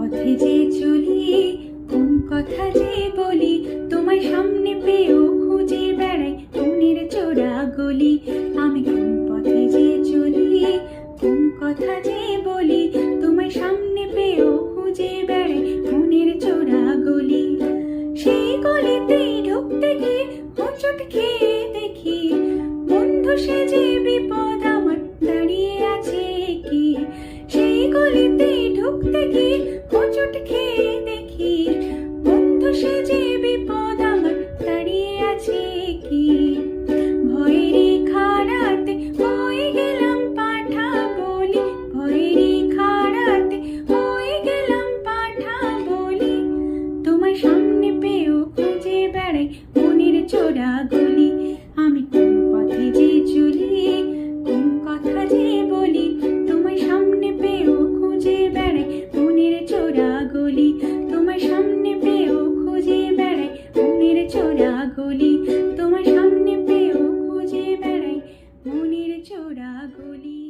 পথে যে চলি, কোন কথা যে বলি, তোমায় সামনে পেয়েও খুঁজে বেড়াই মনের চোরা গলি। আমি কোন পথে যে চলি, কোন কথা যে বলি, তোমায় সামনে পেয়েও খুঁজে বেড়াই মনের চোরা গলি। সেই গলিতে ঢুকতে গিয়ে হোঁচট খেয়ে দেখি, বন্ধু সেজে বিপদ আমার দাঁড়িয়ে আছে কি। সেই গলিতে ঢুকতে গিয়ে হোঁচট খেয়ে দেখি, বন্ধু সেজে বিপদ আমার দাঁড়িয়ে আছে কি। ভয়েরই খাড়াতে হয়ে গেলাম পাঠা বলি, ভয়েরই খাড়াতে হয়ে গেলাম পাঠা বলি। তোমার সামনে পেয়েও খুঁজে বেড়াই মনের চোরা গলি। আমি কোন পথে যে চলি, কোন কথা যে বলি, তোমার সামনে পেয়েও খুঁজে বেড়াই মনের চোরা গলি। তোমার সামনে পেয়েও খুঁজে বেড়াই মনের চোরা গলি। তোমার সামনে পেয়েও খুঁজে বেড়াই মনের চোরা গলি।